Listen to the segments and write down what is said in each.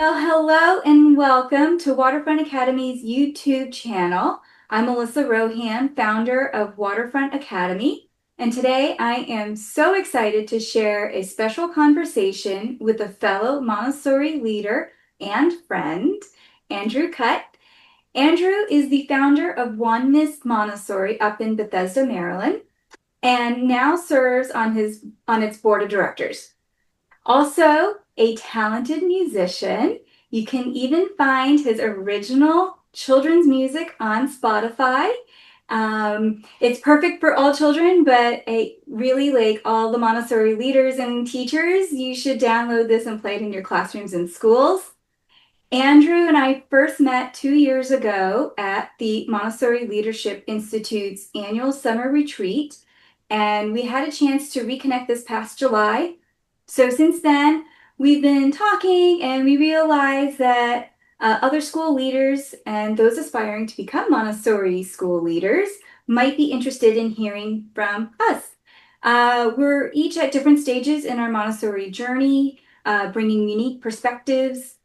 Well, hello and welcome to Waterfront Academy's YouTube channel. I'm Melissa Rohan, founder of Waterfront Academy, and today I am so excited to share a special conversation with a fellow Montessori leader and friend, Andrew Kutt. Andrew is the founder of One Miss Montessori up in Bethesda, Maryland, and now serves on its board of directors. Also, a talented musician. You can even find his original children's music on Spotify. It's perfect for all children, but really like all the Montessori leaders and teachers, you should download this and play it in your classrooms and schools. Andrew and I first met 2 years ago at the Montessori Leadership Institute's annual summer retreat, and we had a chance to reconnect this past July. So since then, we've been talking and we realized that other school leaders and those aspiring to become Montessori school leaders might be interested in hearing from us. We're each at different stages in our Montessori journey, bringing unique perspectives,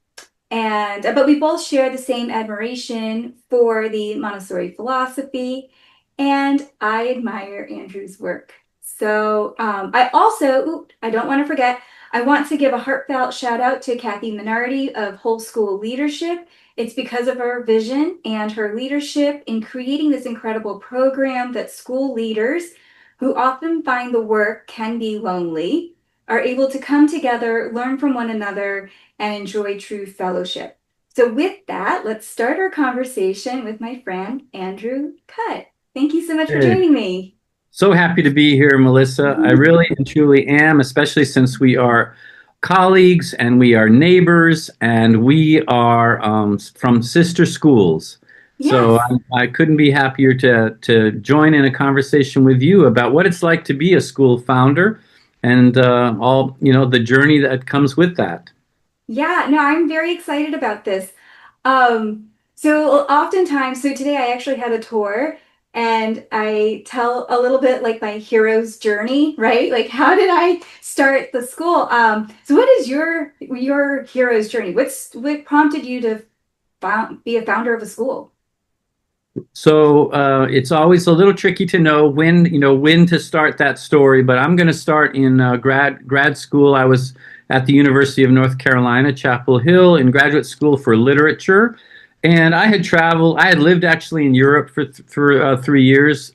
but we both share the same admiration for the Montessori philosophy, and I admire Andrew's work. So I don't want to forget, I want to give a heartfelt shout out to Kathy Minardi of Whole School Leadership. It's because of her vision and her leadership in creating this incredible program that school leaders, who often find the work can be lonely, are able to come together, learn from one another, and enjoy true fellowship. So with that, let's start our conversation with my friend, Andrew Kutt. Thank you so much for Hey, joining me. so happy to be here, Melissa. I really and truly am, especially since we are colleagues and we are neighbors and we are from sister schools. So Yes. I couldn't be happier to join in a conversation with you about what it's like to be a school founder and all the journey that comes with that. Yeah, no, I'm very excited about this. So today I actually had a tour and I tell a little bit like my hero's journey, right? Like how did I start the school? So what is your hero's journey? What prompted you to be a founder of a school? So it's always a little tricky to know when to start that story. But I'm going to start in grad school. I was at the University of North Carolina, Chapel Hill, in graduate school for literature, and I had traveled. I had lived actually in Europe for 3 years,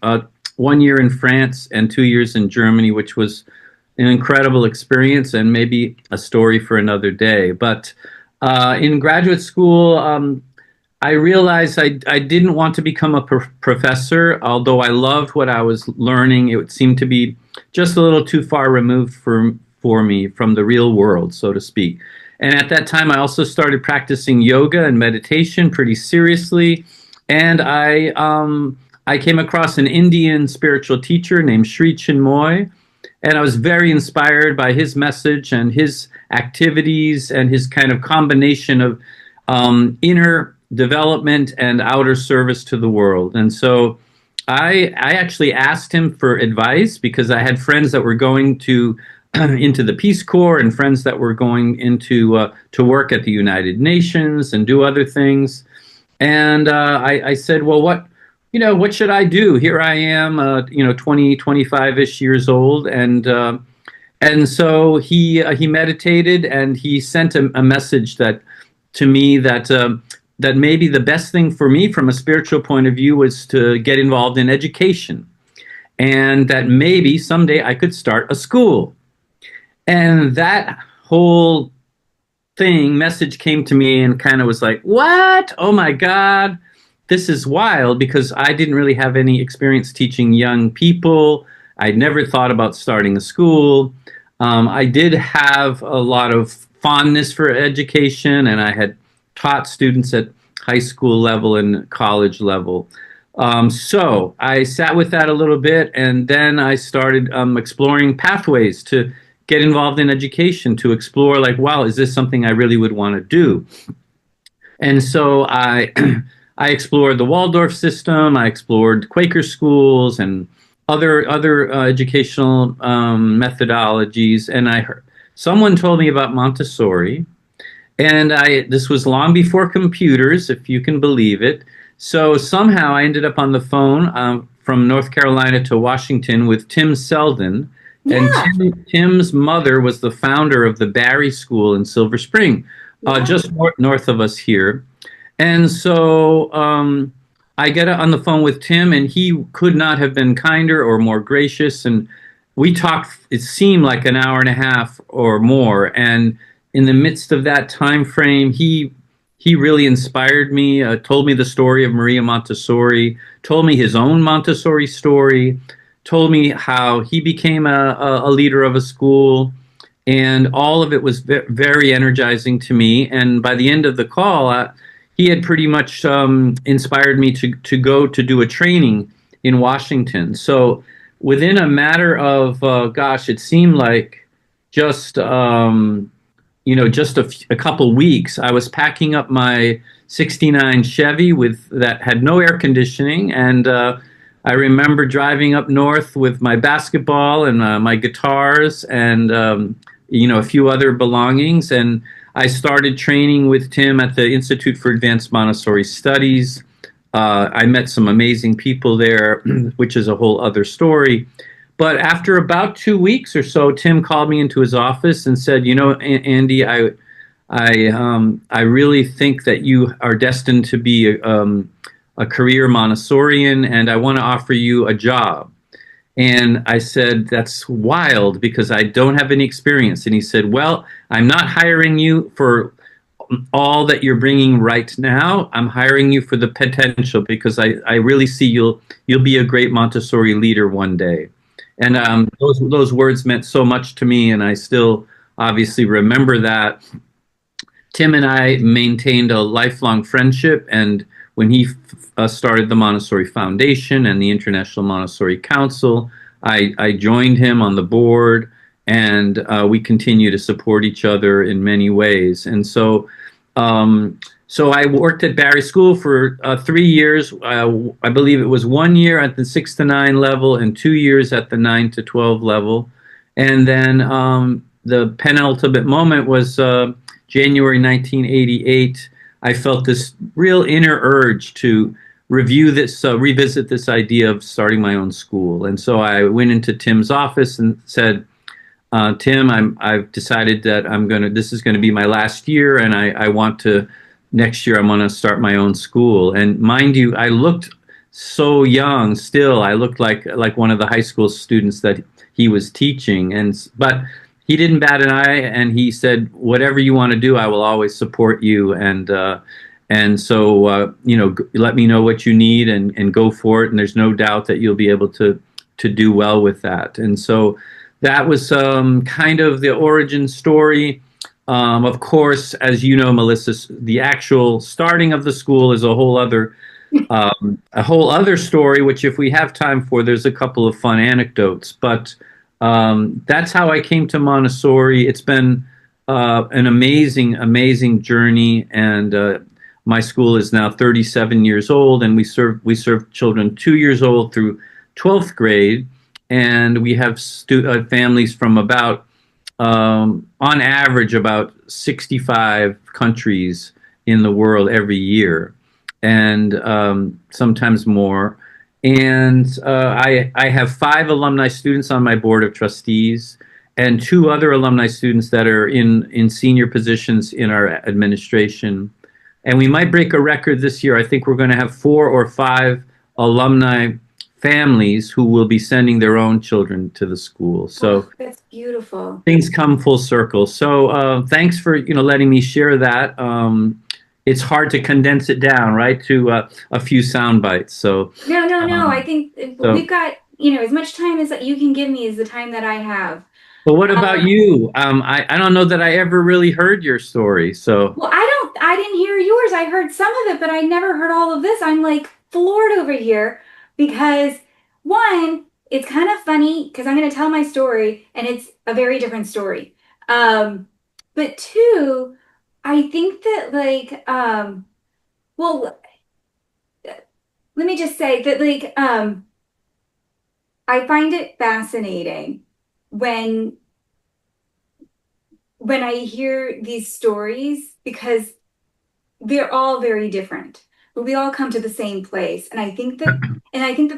1 year in France and 2 years in Germany, which was an incredible experience and maybe a story for another day. But in graduate school. I realized I didn't want to become a professor, although I loved what I was learning. It seemed to be just a little too far removed for me from the real world, so to speak. And at that time, I also started practicing yoga and meditation pretty seriously. And I came across an Indian spiritual teacher named Sri Chinmoy, and I was very inspired by his message and his activities and his kind of combination of inner development and outer service to the world. And so I actually asked him for advice because I had friends that were going to into the Peace Corps and friends that were going into to work at the United Nations and do other things. And I said, well, what should I do? Here I am, 20, 25-ish years old. And so he meditated and he sent a message that to me that maybe the best thing for me from a spiritual point of view was to get involved in education, and that maybe someday I could start a school. And that whole message came to me and kind of was like, what? Oh my God, this is wild, because I didn't really have any experience teaching young people. I'd never thought about starting a school. I did have a lot of fondness for education, and I had taught students at high school level and college level. So I sat with that a little bit, and then I started exploring pathways to get involved in education, to explore like, wow, is this something I really would want to do? And so I I explored the Waldorf system. I explored Quaker schools and other educational methodologies. And I heard someone told me about Montessori, And this was long before computers, if you can believe it. So somehow I ended up on the phone from North Carolina to Washington with Tim Selden. And Yeah, Tim's mother was the founder of the Barry School in Silver Spring, yeah. just north of us here. And so I get on the phone with Tim, and he could not have been kinder or more gracious. And we talked, it seemed like an hour and a half or more. And in the midst of that time frame, he really inspired me, told me the story of Maria Montessori, told me his own Montessori story, told me how he became a leader of a school. And all of it was very energizing to me. And by the end of the call, he had pretty much inspired me to go to do a training in Washington. So within a matter of, gosh, it seemed like just just a couple weeks, I was packing up my '69 Chevy with that had no air conditioning, and I remember driving up north with my basketball and my guitars and a few other belongings, and I started training with Tim at the Institute for Advanced Montessori Studies. I met some amazing people there, which is a whole other story. But after about 2 weeks or so, Tim called me into his office and said, Andy, I really think that you are destined to be a career Montessorian, and I want to offer you a job." And I said, "That's wild because I don't have any experience." And he said, "Well, I'm not hiring you for all that you're bringing right now. I'm hiring you for the potential because I really see you'll be a great Montessori leader one day." And those words meant so much to me, and I still obviously remember that. Tim and I maintained a lifelong friendship, and when he started the Montessori Foundation and the International Montessori Council, I joined him on the board, and we continue to support each other in many ways. And so I worked at Barry School for 3 years. I believe it was 1 year at the 6 to 9 level and 2 years at the 9 to 12 level. And then the penultimate moment was January 1988. I felt this real inner urge to revisit this idea of starting my own school. And so I went into Tim's office and said, Tim, I've decided that this is going to be my last year, and I want to, next year, I'm going to start my own school. And mind you, I looked so young still. I looked like one of the high school students that he was teaching. But he didn't bat an eye, and he said, "Whatever you want to do, I will always support you." And so let me know what you need and go for it. And there's no doubt that you'll be able to do well with that. And so that was kind of the origin story. Of course, as you know, Melissa, the actual starting of the school is a whole other story. Which, if we have time for, there's a couple of fun anecdotes. But that's how I came to Montessori. It's been an amazing, amazing journey, and my school is now 37 years old, and we serve children 2 years old through 12th grade, and we have families from about on average about 65 countries in the world every year, and sometimes more. And I have 5 alumni students on my board of trustees, and 2 other alumni students that are in senior positions in our administration. And we might break a record this year. I think we're going to have 4 or 5 alumni families who will be sending their own children to the school. Oh, So that's beautiful. things come full circle. So thanks for letting me share that. It's hard to condense it down, right, to a few sound bites. So No, no, no. I um, think so. we've got, as much time as that you can give me is the time that I have. But what about Um, you? I don't know that I ever really heard your story. So well, I didn't hear yours. I heard some of it, but I never heard all of this. I'm like floored over here because one, it's kind of funny because I'm going to tell my story and it's a very different story. But two, I think that well, let me just say that I find it fascinating when when I hear these stories, because they're all very different, but we all come to the same place. And I think that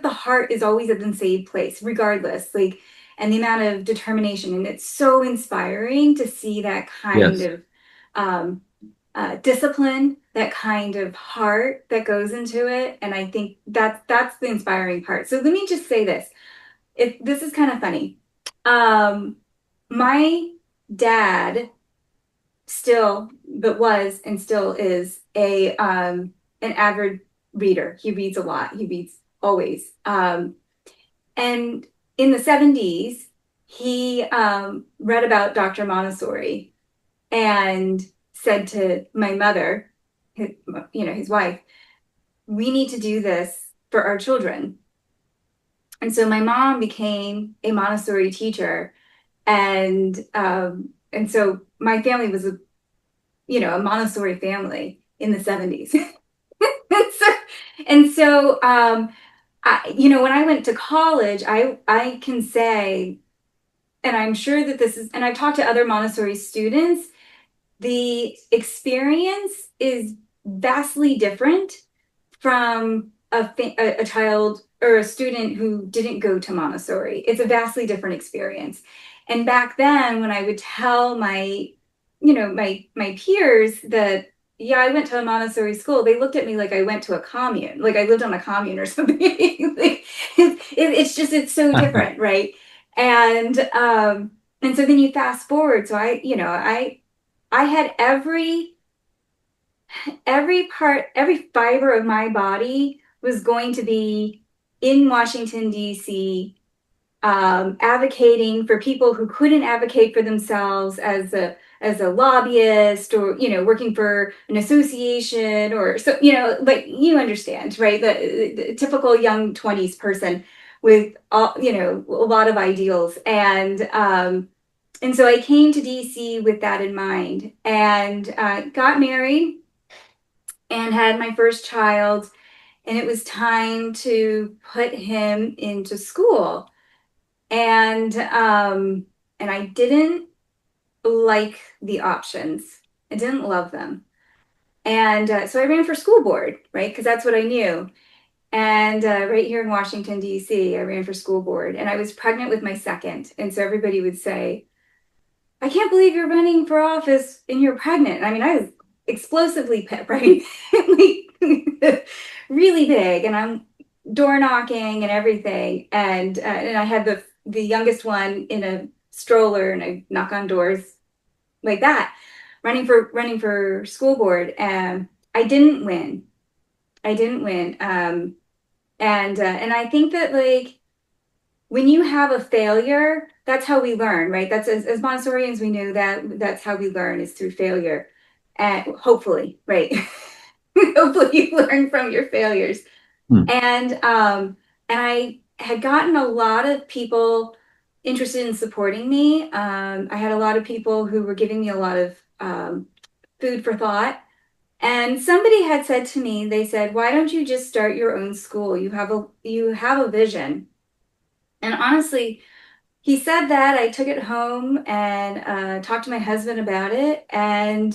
the heart is always at the same place, regardless, like, and the amount of determination. And it's so inspiring to see that kind Yes. of um, discipline, that kind of heart that goes into it. And I think that's the inspiring part. So let me just say this. If this is kind of funny. My dad still, but was and still is a an avid reader. He reads a lot. He reads always. And in the 70s, he read about Dr. Montessori and said to my mother, his, his wife, we need to do this for our children. And so my mom became a Montessori teacher, and so my family was a Montessori family in the 70s. And so when I went to college, I can say, and I'm sure that this is, and I've talked to other Montessori students, the experience is vastly different from a child or a student who didn't go to Montessori. It's a vastly different experience. And back then, when I would tell my peers that, yeah, I went to a Montessori school, they looked at me like I went to a commune, like I lived on a commune or something. It's so different, right? And and so then you fast forward. So I had every fiber of my body was going to be in Washington, D.C., advocating for people who couldn't advocate for themselves as a lobbyist, or working for an association, or so, like, you understand, right? The typical young 20s person with all, a lot of ideals. And so I came to DC with that in mind, and got married and had my first child, and it was time to put him into school. And I didn't like the options. I didn't love them. And so I ran for school board, right? Because that's what I knew. And right here in Washington, D.C., I ran for school board, and I was pregnant with my second. And so everybody would say, I can't believe you're running for office and you're pregnant. I mean, I was explosively pregnant, like, really big, and I'm door knocking and everything. And I had the youngest one in a stroller, and I knock on doors like that, running for school board. And I didn't win. I didn't win. And I think that, like, when you have a failure, that's how we learn, right? That's, as Montessorians, we know that that's how we learn, is through failure. And hopefully, right? Hopefully you learn from your failures. Hmm. And I had gotten a lot of people interested in supporting me. I had a lot of people who were giving me a lot of food for thought. And somebody had said to me, they said, "Why don't you just start your own school? You have a vision." And honestly, he said that. I took it home and talked to my husband about it, and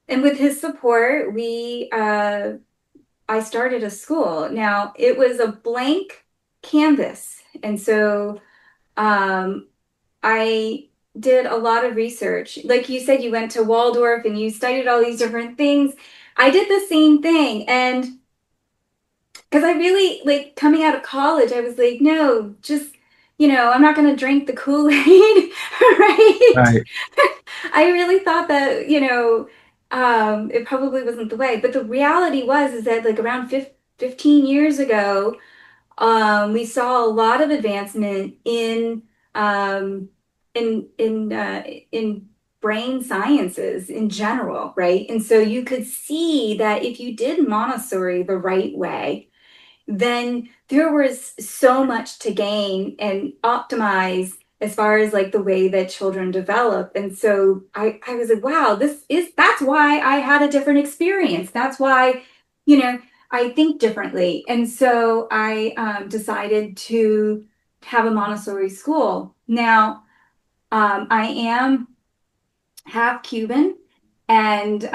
with his support, we I started a school. Now, it was a blank canvas, and so um, I did a lot of research. Like you said, you went to Waldorf and you studied all these different things. I did the same thing, and because I really, like, coming out of college, I was like, no, just, I'm not going to drink the Kool-Aid, right? Right. I really thought that, it probably wasn't the way. But the reality is that, like, around 15 years ago, we saw a lot of advancement um, in brain sciences in general, right? And so you could see that if you did Montessori the right way, then there was so much to gain and optimize as far as, like, the way that children develop. And so I was like, wow, that's why I had a different experience. That's why, I think differently. And so I decided to have a Montessori school. Now, I am half Cuban, and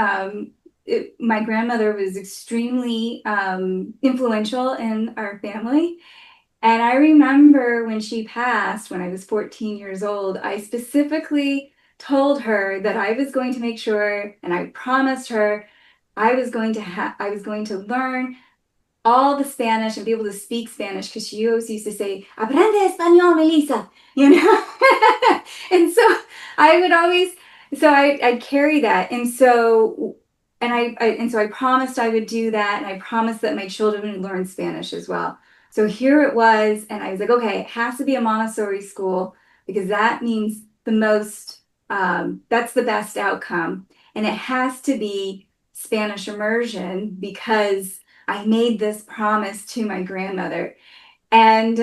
my grandmother was extremely influential in our family. And I remember when she passed, when I was 14 years old, I specifically told her that I was going to make sure, and I promised her I was going to learn all the Spanish and be able to speak Spanish because she always used to say, "Aprende español, Melissa," you know. And so I would always, so I'd carry that, and so I promised I would do that, and I promised that my children would learn Spanish as well. So here it was, and I was like, okay, it has to be a Montessori school because that means the most. That's the best outcome, and it has to be Spanish immersion because I made this promise to my grandmother. And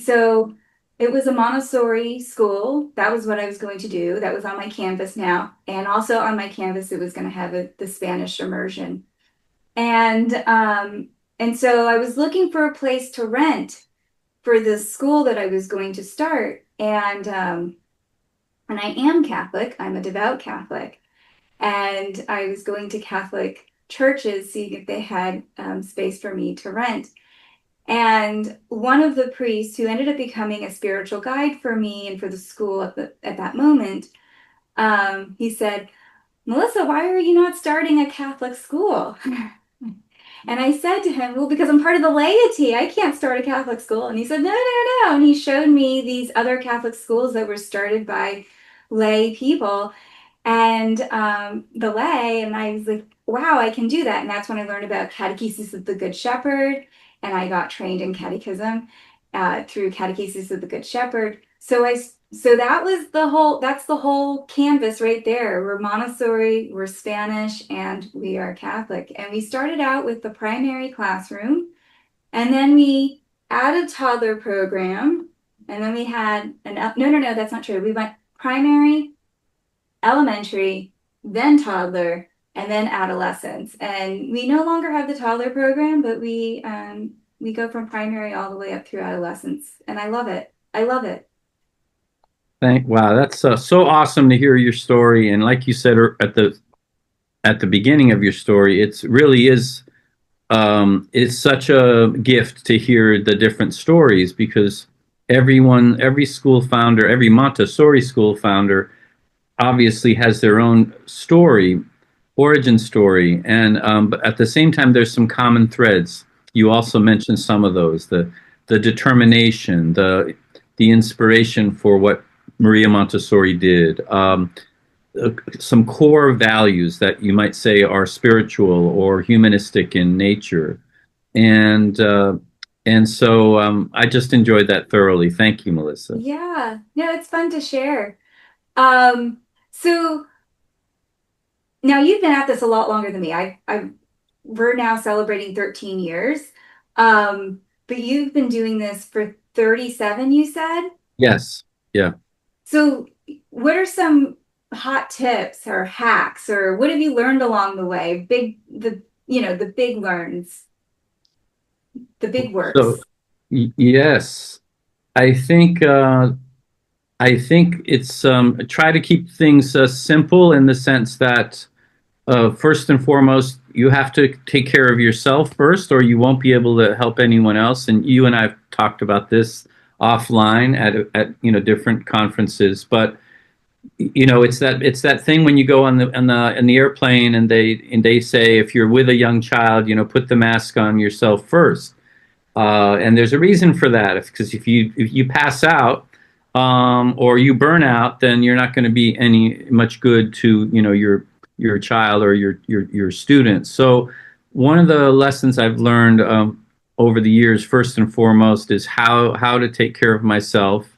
so it was a Montessori school. That was what I was going to do. That was on my canvas now. And also on my canvas, it was going to have the Spanish immersion. And so I was looking for a place to rent for this school that I was going to start. And I am Catholic. I'm a devout Catholic. And I was going to Catholic churches, seeing if they had space for me to rent. And one of the priests who ended up becoming a spiritual guide for me and for the school at that moment, he said, "Melissa, why are you not starting a Catholic school?" And I said to him, "Well, because I'm part of the laity. I can't start a Catholic school." And he said, "No, no, no." And he showed me these other Catholic schools that were started by lay people and the lay, and I was like, wow, I can do that. And that's when I learned about catechesis of the Good Shepherd, and I got trained in catechism through catechesis of the Good Shepherd. So that's the whole canvas right there. We're Montessori, we're Spanish, and we are Catholic. And we started out with the primary classroom, and then we added toddler program, and then we had no, that's not true. We went primary, elementary, then toddler, and then adolescence. And we no longer have the toddler program, but we go from primary all the way up through adolescence, and I love it. I love it. Wow, that's so awesome to hear your story. And like you said at the beginning of your story, it's really is it's such a gift to hear the different stories because every school founder, every Montessori school founder obviously has their own story, origin story, and but at the same time, there's some common threads. You also mentioned some of those, the determination, the inspiration for what Maria Montessori did, some core values that you might say are spiritual or humanistic in nature, and uh, and so I just enjoyed that thoroughly. Thank you, Melissa. Yeah, no, it's fun to share. So now you've been at this a lot longer than me. We're now celebrating 13 years. But you've been doing this for 37, you said? Yes, yeah. So what are some hot tips or hacks, or what have you learned along the way? The big learns, the big So works. yes, I think it's try to keep things simple in the sense that first and foremost you have to take care of yourself first, or you won't be able to help anyone else. And you and I've talked about this offline at different conferences, but it's that thing when you go on the airplane and they say if you're with a young child, put the mask on yourself first. And there's a reason for that, because if you pass out or you burn out, then you're not going to be any much good to your child or your students. So one of the lessons I've learned over the years, first and foremost, is how to take care of myself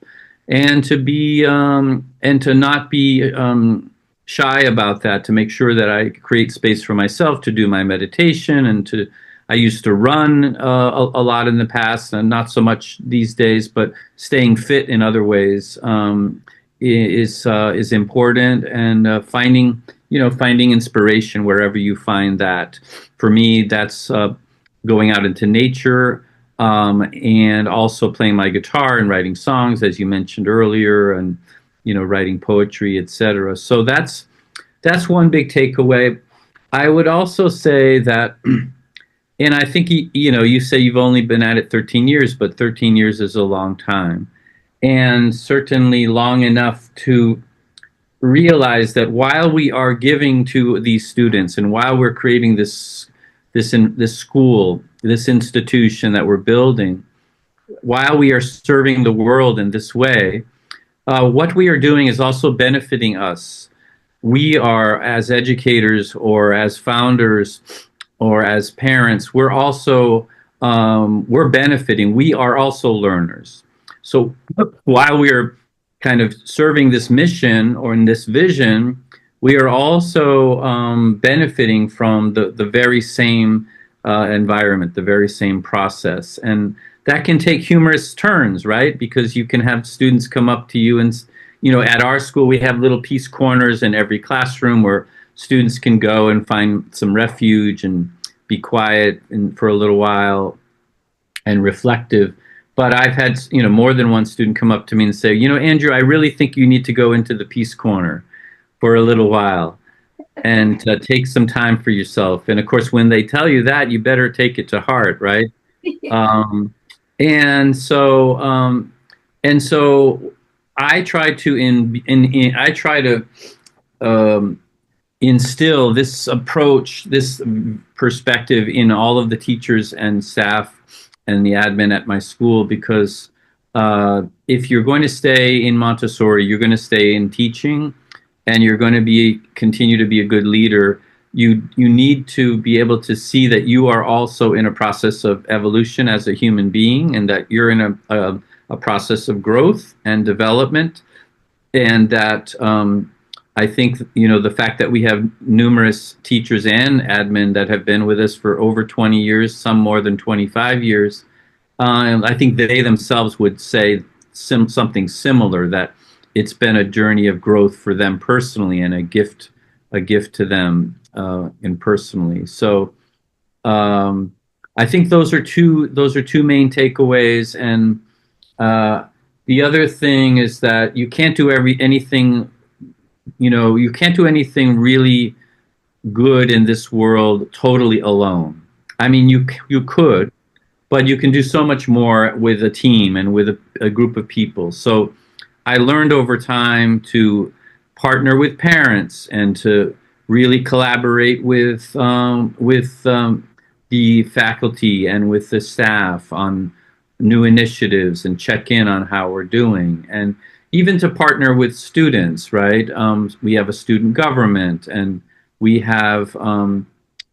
and to not be shy about that. To make sure that I create space for myself to do my meditation and to I used to run a lot in the past, and not so much these days. But staying fit in other ways is important, and finding inspiration wherever you find that. For me, that's going out into nature, and also playing my guitar and writing songs, as you mentioned earlier, and writing poetry, etc. So that's one big takeaway. I would also say that, and I think you say you've only been at it 13 years, but 13 years is a long time, and certainly long enough to realize that while we are giving to these students and while we're creating this school, this institution that we're building, while we are serving the world in this way, what we are doing is also benefiting us. We are, as educators or as founders or as parents, we're benefiting. We are also learners. So while we're kind of serving this mission or in this vision, we are also benefiting from the very same environment, the very same process. And that can take humorous turns, right? Because you can have students come up to you and, at our school, we have little peace corners in every classroom where students can go and find some refuge and be quiet for a little while and reflective. But I've had, more than one student come up to me and say, Andrew, I really think you need to go into the peace corner for a little while and take some time for yourself. And of course, when they tell you that, you better take it to heart, right? Um, and so, and so, I try to um, instill this approach, this perspective in all of the teachers and staff and the admin at my school, because if you're going to stay in Montessori, you're going to stay in teaching, and you're going to continue to be a good leader. You need to be able to see that you are also in a process of evolution as a human being, and that you're in a process of growth and development, and that I think the fact that we have numerous teachers and admin that have been with us for over 20 years, some more than 25 years, I think they themselves would say something similar, that it's been a journey of growth for them personally and a gift to them and personally. So I think those are two main takeaways. And the other thing is that you can't do anything. You can't do anything really good in this world totally alone. I mean, you could, but you can do so much more with a team and with a group of people. So I learned over time to partner with parents and to really collaborate with the faculty and with the staff on new initiatives and check in on how we're doing, and even to partner with students, right? We have a student government, and we have,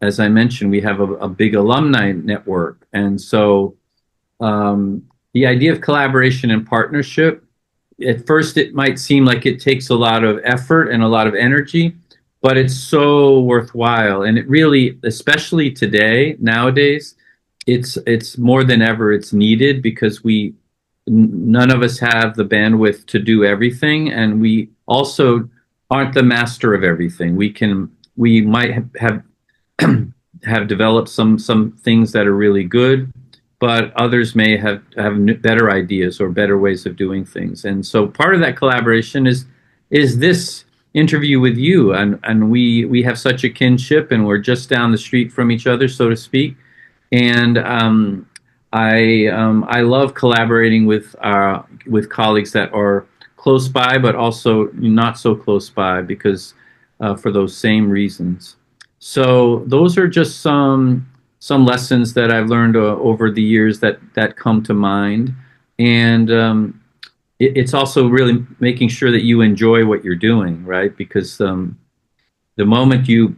as I mentioned, we have a big alumni network. And so the idea of collaboration and partnership, at first it might seem like it takes a lot of effort and a lot of energy, but it's so worthwhile. And it really, especially nowadays, it's more than ever it's needed, because none of us have the bandwidth to do everything, and we also aren't the master of everything. We might have have developed some things that are really good, but others may have better ideas or better ways of doing things. And so part of that collaboration is this interview with you, and we have such a kinship, and we're just down the street from each other, so to speak. And I love collaborating with colleagues that are close by, but also not so close by, because for those same reasons. So those are just some lessons that I've learned over the years that come to mind, and it's also really making sure that you enjoy what you're doing, right? Because the moment you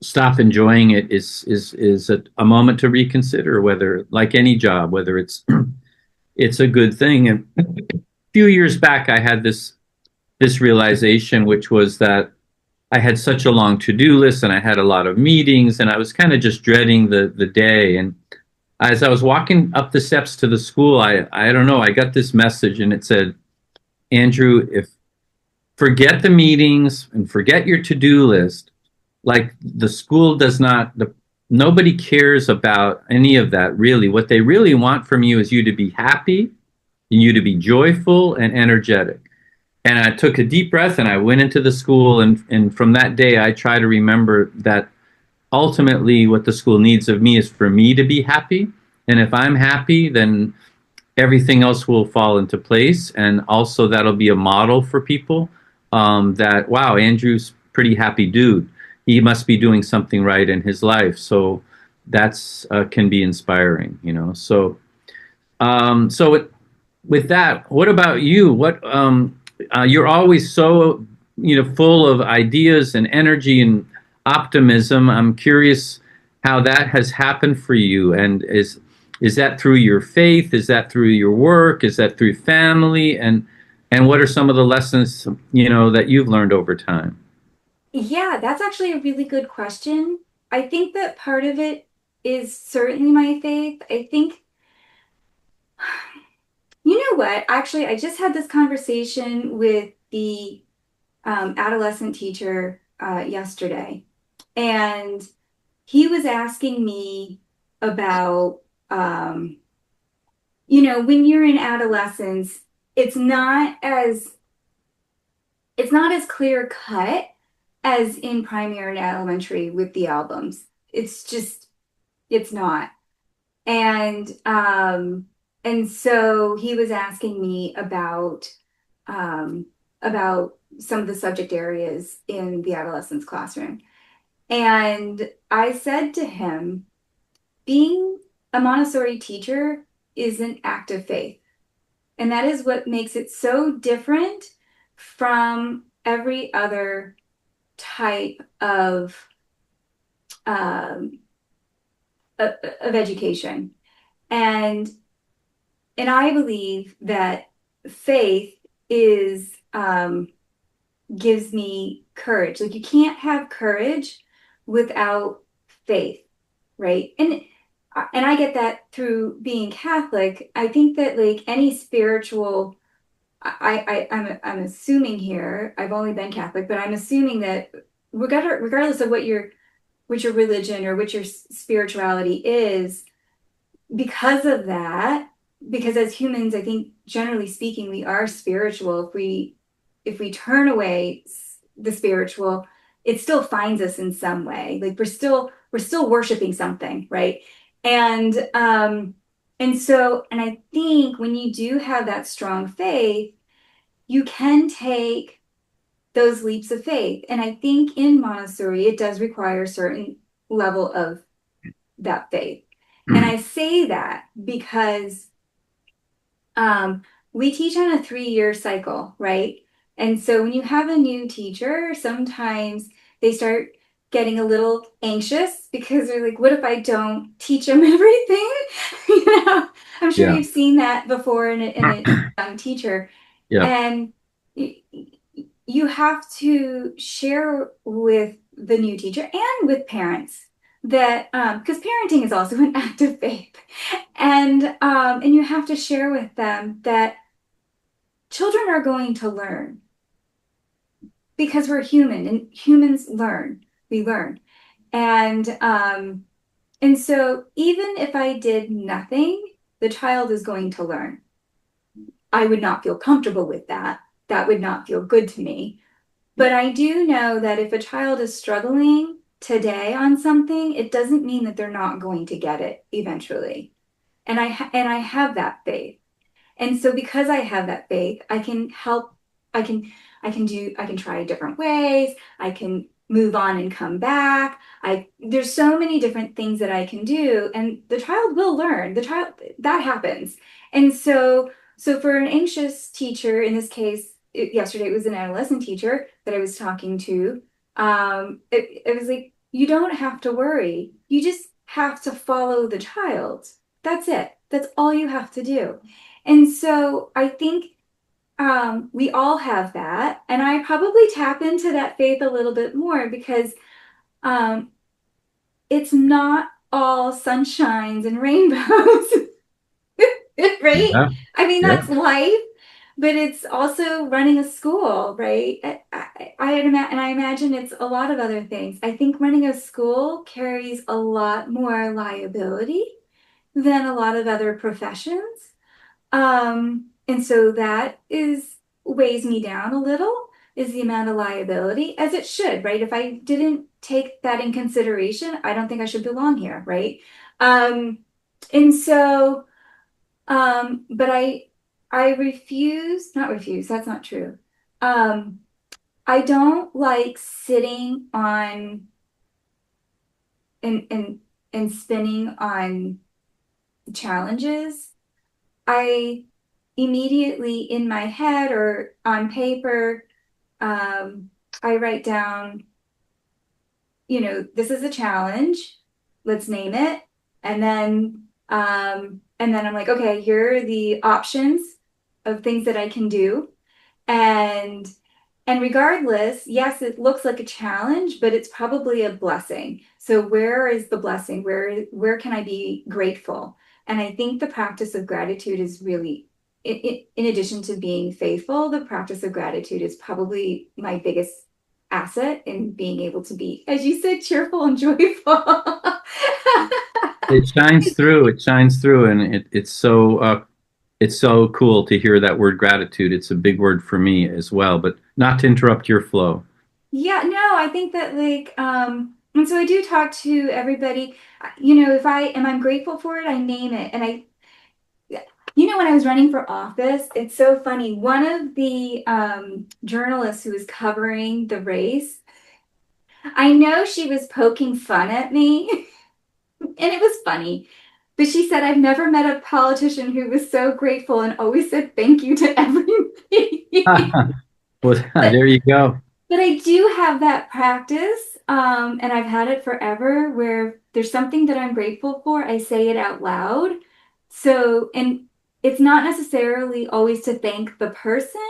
stop enjoying it is a moment to reconsider whether, like any job, whether it's a good thing. And a few years back, I had this realization, which was that I had such a long to-do list, and I had a lot of meetings, and I was kind of just dreading the day. And as I was walking up the steps to the school, I don't know, I got this message, and it said, Andrew, if forget the meetings and forget your to-do list. Like, the school does not, nobody cares about any of that, really. What they really want from you is you to be happy and you to be joyful and energetic. And I took a deep breath and I went into the school. And from that day, I try to remember that ultimately what the school needs of me is for me to be happy. And if I'm happy, then everything else will fall into place. And also, that'll be a model for people that, wow, Andrew's a pretty happy dude. He must be doing something right in his life. So that's can be inspiring, you know. So with that, what about you? You're always so full of ideas and energy and optimism. I'm curious how that has happened for you, and is that through your faith? Is that through your work? Is that through family? And what are some of the lessons that you've learned over time? Yeah, that's actually a really good question. I think that part of it is certainly my faith. I think, you know what? Actually, I just had this conversation with the adolescent teacher yesterday, and he was asking me about, when you're in adolescence, it's not as it's not as clear cut as in primary and elementary with the albums. It's not. And so he was asking me about some of the subject areas in the adolescence classroom. And I said to him, being a Montessori teacher is an act of faith. And that is what makes it so different from every other type um, of education. And and I believe that faith is gives me courage. Like you can't have courage without faith, right? And I get that through being Catholic. I think that like any spiritual, I'm assuming here. I've only been Catholic, but I'm assuming that regardless of what your religion or what your spirituality is, because of that, because as humans, I think generally speaking, we are spiritual. If we turn away the spiritual, it still finds us in some way. Like we're still worshiping something, right? And and I think when you do have that strong faith, you can take those leaps of faith. And I think in Montessori, it does require a certain level of that faith. And I say that because we teach on a 3-year cycle, right? And so when you have a new teacher, sometimes they start getting a little anxious because they're like, what if I don't teach them everything? You know, I'm sure Yeah, you've seen that before in a young teacher. yeah, And you have to share with the new teacher and with parents that because parenting is also an act of faith, and you have to share with them that children are going to learn because we're human and humans learn. We learn, and so even if I did nothing, the child is going to learn. I would not feel comfortable with that. That would not feel good to me. But I do know that if a child is struggling today on something, it doesn't mean that they're not going to get it eventually. And I have that faith. And so because I have that faith, I can help, I can I can try different ways. I can move on and come back. I There's so many different things that I can do and the child will learn. The child that happens. And so for an anxious teacher in this case, yesterday it was an adolescent teacher that I was talking to. It was like you don't have to worry. You just have to follow the child. That's it. That's all you have to do. And so I think we all have that. And I probably tap into that faith a little bit more because um, it's not all sunshines and rainbows, right? yeah, I mean, yeah. that's life, but it's also running a school, right? And I imagine it's a lot of other things. I think running a school carries a lot more liability than a lot of other professions. And so that is weighs me down a little is the amount of liability, as it should, right? If I didn't take that in consideration, I don't think I should belong here, right? Um, and so, but I refuse, not refuse, that's not true. Um, I don't like sitting on and and and spinning on challenges. I immediately in my head or on paper, um, I write down, this is a challenge. Let's name it. And then I'm like, okay, here are the options of things that I can do. And and regardless, yes, it looks like a challenge, but it's probably a blessing. So where is the blessing? Where can I be grateful? And I think the practice of gratitude is really, in addition to being faithful, the practice of gratitude is probably my biggest asset in being able to be, as you said, cheerful and joyful. It shines through. It shines through, and it's so cool to hear that word gratitude. It's a big word for me as well, but not to interrupt your flow. Yeah, no, I think that and so I do talk to everybody. If I'm grateful for it, I name it. And when I was running for office, it's so funny. One of the journalists who was covering the race, I know she was poking fun at me, and it was funny. But she said, I've never met a politician who was so grateful and always said thank you to everybody. Well, there you go. But I do have that practice, and I've had it forever where there's something that I'm grateful for, I say it out loud. So, and it's not necessarily always to thank the person.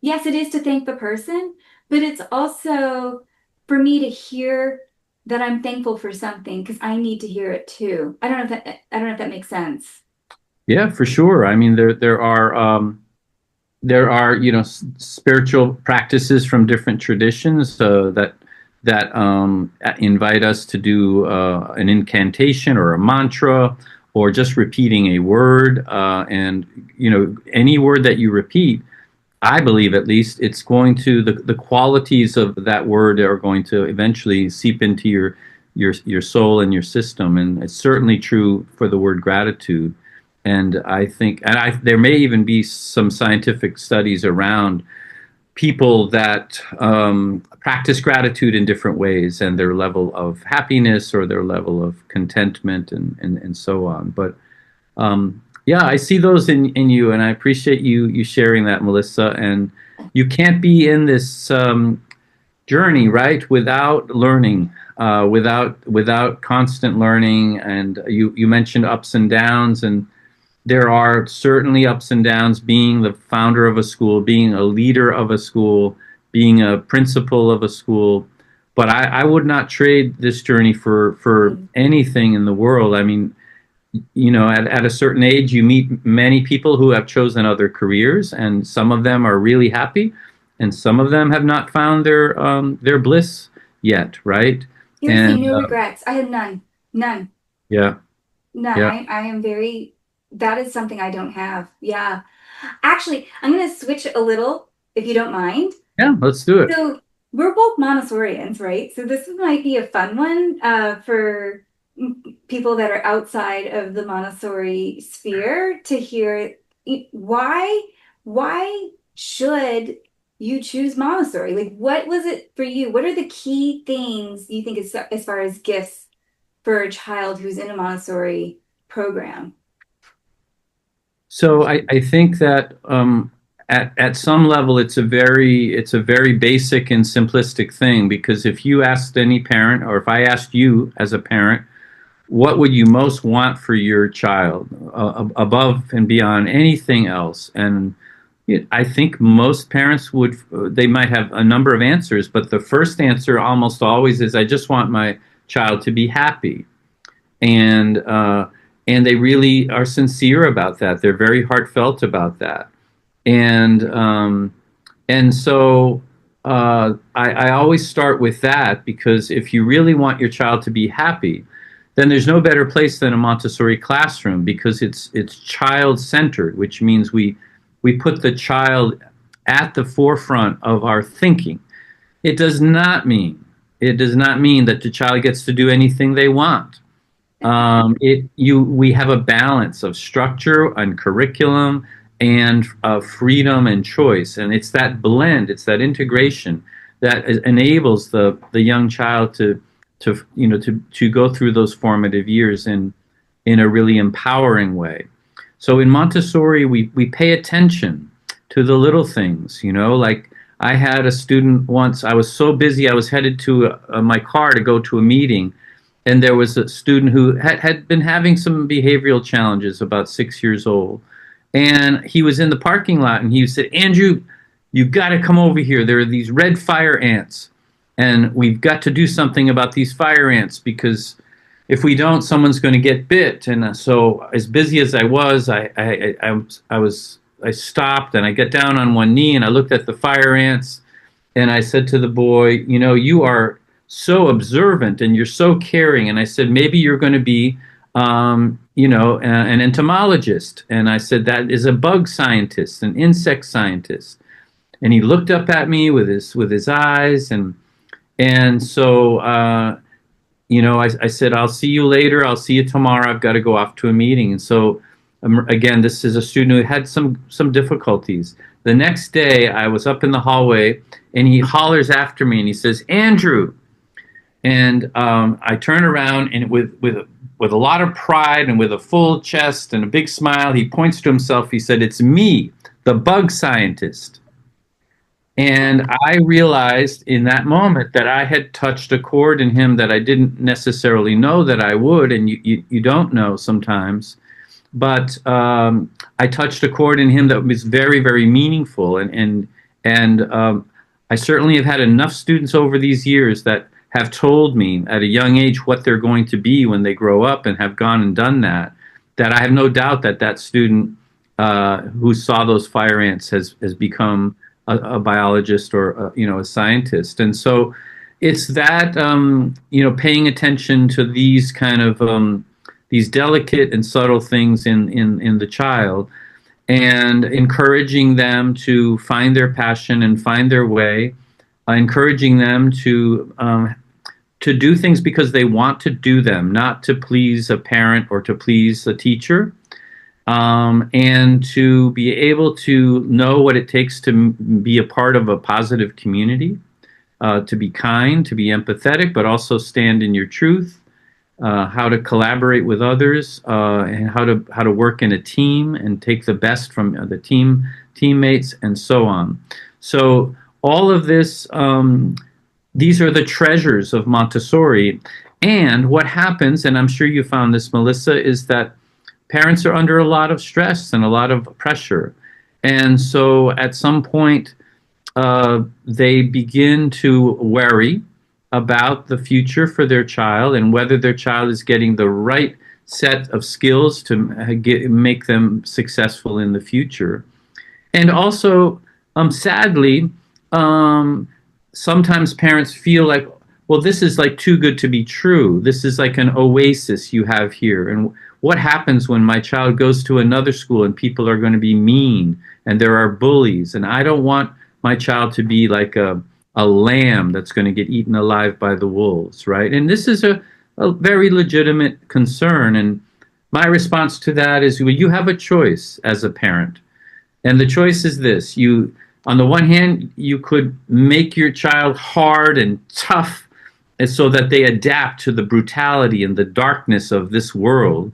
Yes, it is to thank the person, but it's also for me to hear that I'm thankful for something because I need to hear it too. I don't know if that makes sense. Yeah, for sure. I mean, there are spiritual practices from different traditions that invite us to do an incantation or a mantra or just repeating a word, and any word that you repeat, I believe at least it's going to the qualities of that word are going to eventually seep into your soul and your system, and it's certainly true for the word gratitude. And I think, there may even be some scientific studies around people that practice gratitude in different ways and their level of happiness or their level of contentment and so on. But yeah, I see those in you, and I appreciate you sharing that, Melissa. And you can't be in this journey, right, without learning, without constant learning. And you mentioned ups and downs, and there are certainly ups and downs being the founder of a school, being a leader of a school, being a principal of a school. But I would not trade this journey for anything in the world. I mean, at a certain age, you meet many people who have chosen other careers, and some of them are really happy, and some of them have not found their bliss yet, right? Seriously, And no regrets. I have none. None. yeah, None. yeah, I am very, that is something I don't have. Yeah. Actually, I'm going to switch a little, if you don't mind. yeah. Let's do it. So we're both Montessorians, right? So this might be a fun one for people that are outside of the Montessori sphere to hear why should you choose Montessori? Like, what was it for you? What are the key things you think as far as gifts for a child who's in a Montessori program? So I think that at some level it's a very basic and simplistic thing, because if you asked any parent, or if I asked you as a parent, what would you most want for your child, above and beyond anything else? And I think most parents they might have a number of answers, but the first answer almost always is, I just want my child to be happy. And and they really are sincere about that. They're very heartfelt about that. And so I always start with that, because if you really want your child to be happy, then there's no better place than a Montessori classroom, because it's child centered, which means we put the child at the forefront of our thinking. It does not mean it does not mean that the child gets to do anything they want. We have a balance of structure and curriculum and freedom and choice, and it's that blend, it's that integration that enables the young child to go through those formative years in a really empowering way. So in Montessori, we pay attention to the little things, like I had a student once. I was so busy, I was headed to my car to go to a meeting, and there was a student who had been having some behavioral challenges, about 6 years old. And he was in the parking lot and he said, Andrew, you got to come over here. There are these red fire ants, and we've got to do something about these fire ants because if we don't, someone's going to get bit. And so, as busy as I was, I stopped and I got down on one knee and I looked at the fire ants and I said to the boy, you are so observant and you're so caring. And I said, maybe you're going to be, an entomologist. And I said, that is a bug scientist, an insect scientist. And he looked up at me with his eyes, and so I said, I'll see you later. I'll see you tomorrow. I've got to go off to a meeting. And so again, this is a student who had some difficulties. The next day, I was up in the hallway, and he hollers after me, and he says, Andrew. And I turn around, and with a lot of pride and with a full chest and a big smile, he points to himself. He said, it's me, the bug scientist. And I realized in that moment that I had touched a chord in him that I didn't necessarily know that I would, and you don't know sometimes. But I touched a chord in him that was very, very meaningful. And I certainly have had enough students over these years that have told me at a young age what they're going to be when they grow up and have gone and done that I have no doubt that student who saw those fire ants has become a biologist or a scientist. And so it's that paying attention to these kind of these delicate and subtle things in the child, and encouraging them to find their passion and find their way, encouraging them to do things because they want to do them, not to please a parent or to please a teacher. And to be able to know what it takes to be a part of a positive community, to be kind, to be empathetic, but also stand in your truth, how to collaborate with others, and how to work in a team and take the best from the teammates, and so on. So all of this, these are the treasures of Montessori. And what happens, and I'm sure you found this, Melissa, is that parents are under a lot of stress and a lot of pressure. And so at some point, they begin to worry about the future for their child and whether their child is getting the right set of skills to make them successful in the future. And also, sadly, sometimes parents feel like, well, this is like too good to be true. This is like an oasis you have here. And what happens when my child goes to another school and people are going to be mean and there are bullies? And I don't want my child to be like a lamb that's going to get eaten alive by the wolves, right? And this is a very legitimate concern. And my response to that is, well, you have a choice as a parent. And the choice is this. On the one hand, you could make your child hard and tough so that they adapt to the brutality and the darkness of this world.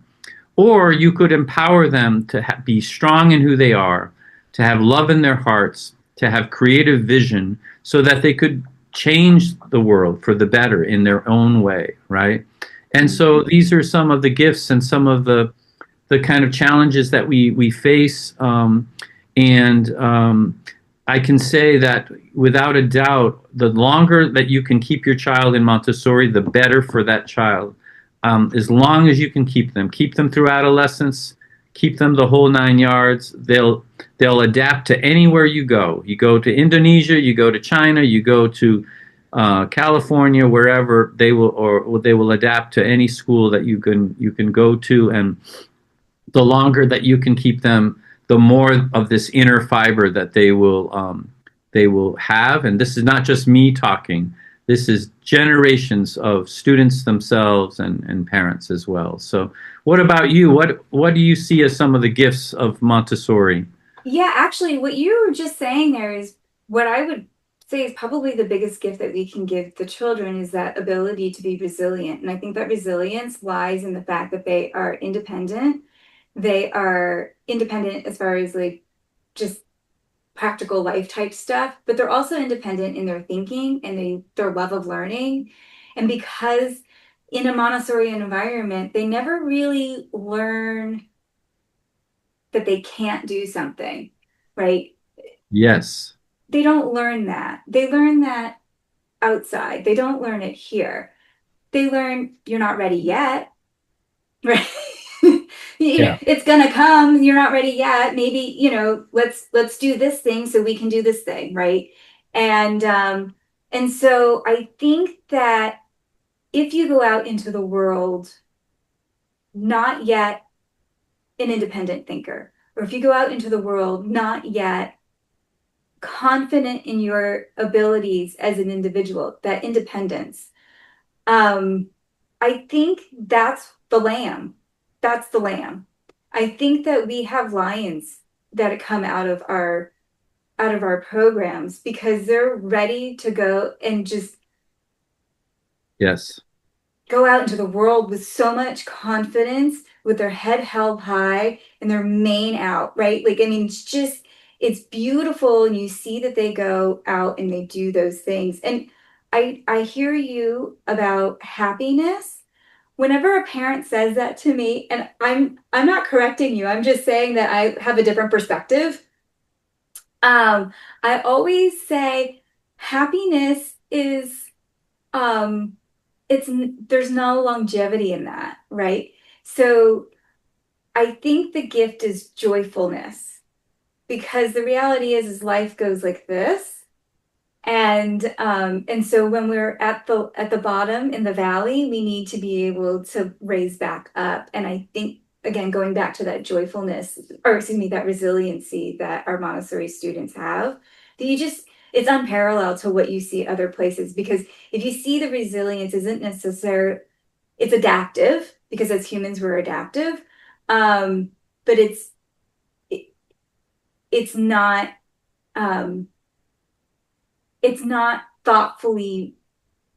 Or you could empower them to be strong in who they are, to have love in their hearts, to have creative vision, so that they could change the world for the better in their own way, right? And so these are some of the gifts and some of the kind of challenges that we face. I can say that without a doubt, the longer that you can keep your child in Montessori, the better for that child. As long as you can keep them through adolescence, keep them the whole 9 yards. They'll adapt to anywhere you go. You go to Indonesia, you go to China, you go to California, wherever they will adapt to any school that you can go to. And the longer that you can keep them, the more of this inner fiber that they will have. And this is not just me talking. This is generations of students themselves and parents as well. So, what about you? What do you see as some of the gifts of Montessori? Yeah, actually, what you were just saying there is what I would say is probably the biggest gift that we can give the children is that ability to be resilient. And I think that resilience lies in the fact that they are independent. They are independent as far as like just practical life type stuff, but they're also independent in their thinking and their love of learning. And because in a Montessori environment, they never really learn that they can't do something, right? Yes. They don't learn that. They learn that outside. They don't learn it here. They learn you're not ready yet, right? Yeah. It's gonna come. You're not ready yet. Maybe, let's do this thing so we can do this thing, right? And so I think that if you go out into the world, not yet an independent thinker, or if you go out into the world, not yet confident in your abilities as an individual, that independence. Um, I think that's the lamb. That's the lamb. I think that we have lions that come out of our programs because they're ready to go and just Yes. go out into the world with so much confidence, with their head held high and their mane out, right? Like, I mean, it's beautiful. And you see that they go out and they do those things. And I hear you about happiness. Whenever a parent says that to me, and I'm not correcting you, I'm just saying that I have a different perspective. Um, I always say happiness is um it's there's no longevity in that, right? So I think the gift is joyfulness because the reality is life goes like this. And so when we're at the bottom in the valley, we need to be able to raise back up. And I think again, going back to that joyfulness, or excuse me, that resiliency that our Montessori students have, that you just it's unparalleled to what you see other places because if you see the resilience isn't necessarily it's adaptive because as humans we're adaptive, um, but it, it's not um, it's not thoughtfully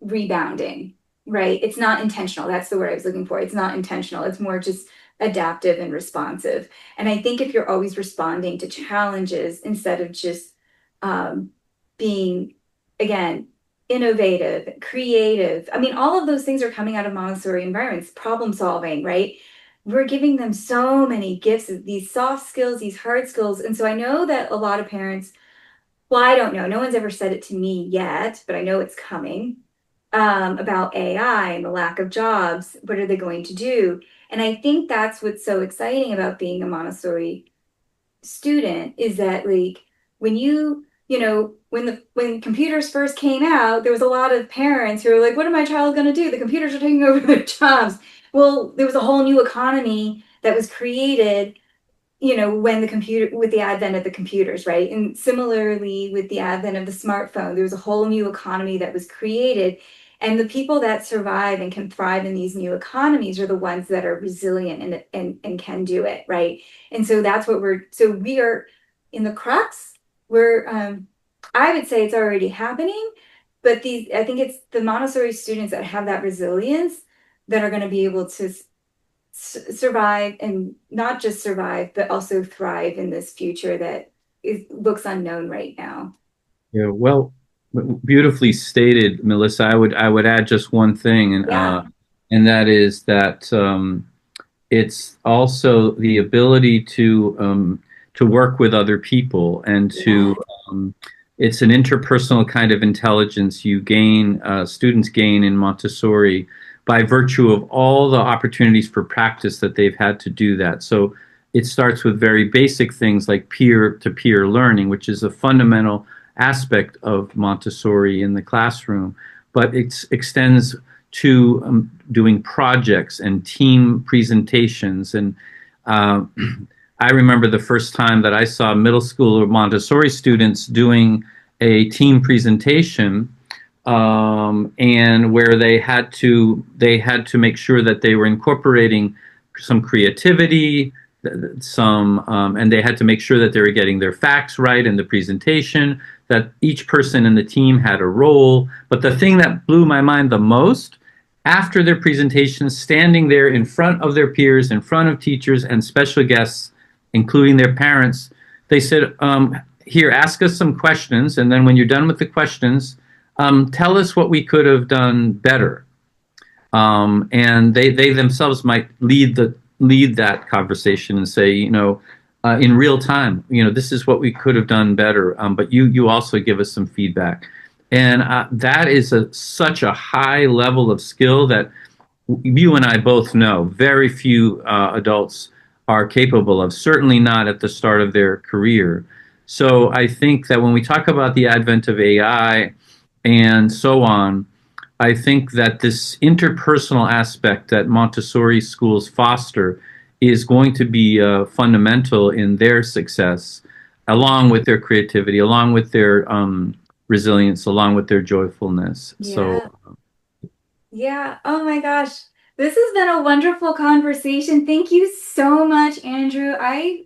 rebounding, right? It's not intentional. That's the word I was looking for. It's not intentional. It's more just adaptive and responsive. And I think if you're always responding to challenges instead of just being, again, innovative, creative, I mean, all of those things are coming out of Montessori environments, problem solving, right? We're giving them so many gifts, these soft skills, these hard skills. And so I know that a lot of parents, well, I don't know. No one's ever said it to me yet, but I know it's coming about AI and the lack of jobs. What are they going to do? And I think that's what's so exciting about being a Montessori student is that like when when computers first came out, there was a lot of parents who were like, what are my child going to do? The computers are taking over their jobs. Well, there was a whole new economy that was created when the computer with the advent of the computers, right? And similarly with the advent of the smartphone, there was a whole new economy that was created. And the people that survive and can thrive in these new economies are the ones that are resilient and can do it, right? And so that's what we are in the crux. I would say it's already happening, but I think it's the Montessori students that have that resilience that are going to be able to survive and not just survive, but also thrive in this future that looks unknown right now. Yeah, well, beautifully stated, Melissa. I would add just one thing, Yeah. and that is that it's also the ability to work with other people and to Yeah. it's an interpersonal kind of intelligence you gain students gain in Montessori by virtue of all the opportunities for practice that they've had to do that. So it starts with very basic things like peer-to-peer learning, which is a fundamental aspect of Montessori in the classroom, but it extends to doing projects and team presentations and uh, I remember the first time that I saw middle school or Montessori students doing a team presentation, and where they had to make sure that they were incorporating some creativity, and they had to make sure that they were getting their facts right in the presentation. That each person in the team had a role. But the thing that blew my mind the most, after their presentation, standing there in front of their peers, in front of teachers and special guests, including their parents, they said, "Here, ask us some questions, and then when you're done with the questions, tell us what we could have done better." And they themselves might lead that conversation and say, in real time, this is what we could have done better. But you also give us some feedback, and that is such a high level of skill that you and I both know very few adults are capable of. Certainly not at the start of their career. So I think that when we talk about the advent of AI and so on, I think that this interpersonal aspect that Montessori schools foster is going to be fundamental in their success, along with their creativity, along with their resilience, along with their joyfulness. So, Yeah. Yeah. Oh my gosh. This has been a wonderful conversation. Thank you so much, Andrew. I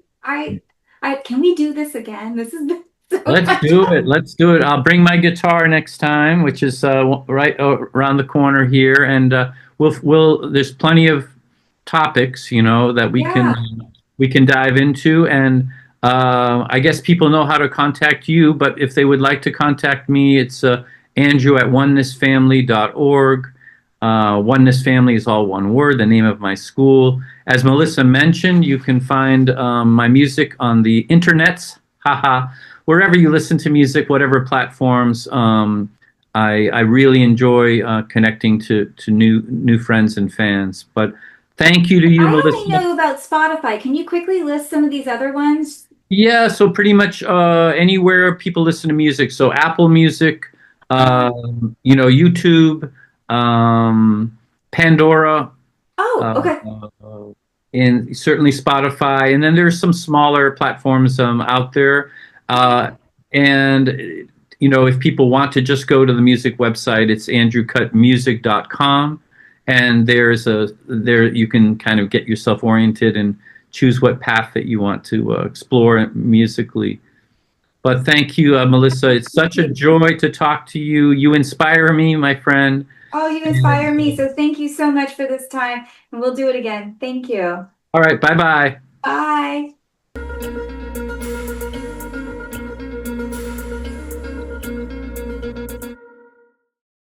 can we do this again? This has been so let's much do fun. it. Let's do it. I'll bring my guitar next time, which is right around the corner here, and we'll. There's plenty of topics, that Yeah. we can dive into, and I guess people know how to contact you. But if they would like to contact me, it's Andrew at onenessfamily.org. Oneness Family is all one word, the name of my school. As Melissa mentioned, you can find my music on the internets, haha, wherever you listen to music, whatever platforms. I really enjoy connecting to new friends and fans. But thank you to you, I only Melissa. know about Spotify. Can you quickly list some of these other ones? Yeah, so pretty much anywhere people listen to music. So Apple Music, Oh, YouTube, Pandora, oh, uh, okay. and certainly Spotify. And then there's some smaller platforms out there. Uh, and if people want to just go to the music website, it's andrewkuttmusic.com. And there you can kind of get yourself oriented and choose what path that you want to explore musically. But thank you, Melissa. It's such a joy to talk to you. You inspire me, my friend. Oh, you inspire me. And, So thank you so much for this time, and we'll do it again. Thank you. all right, bye bye. Bye.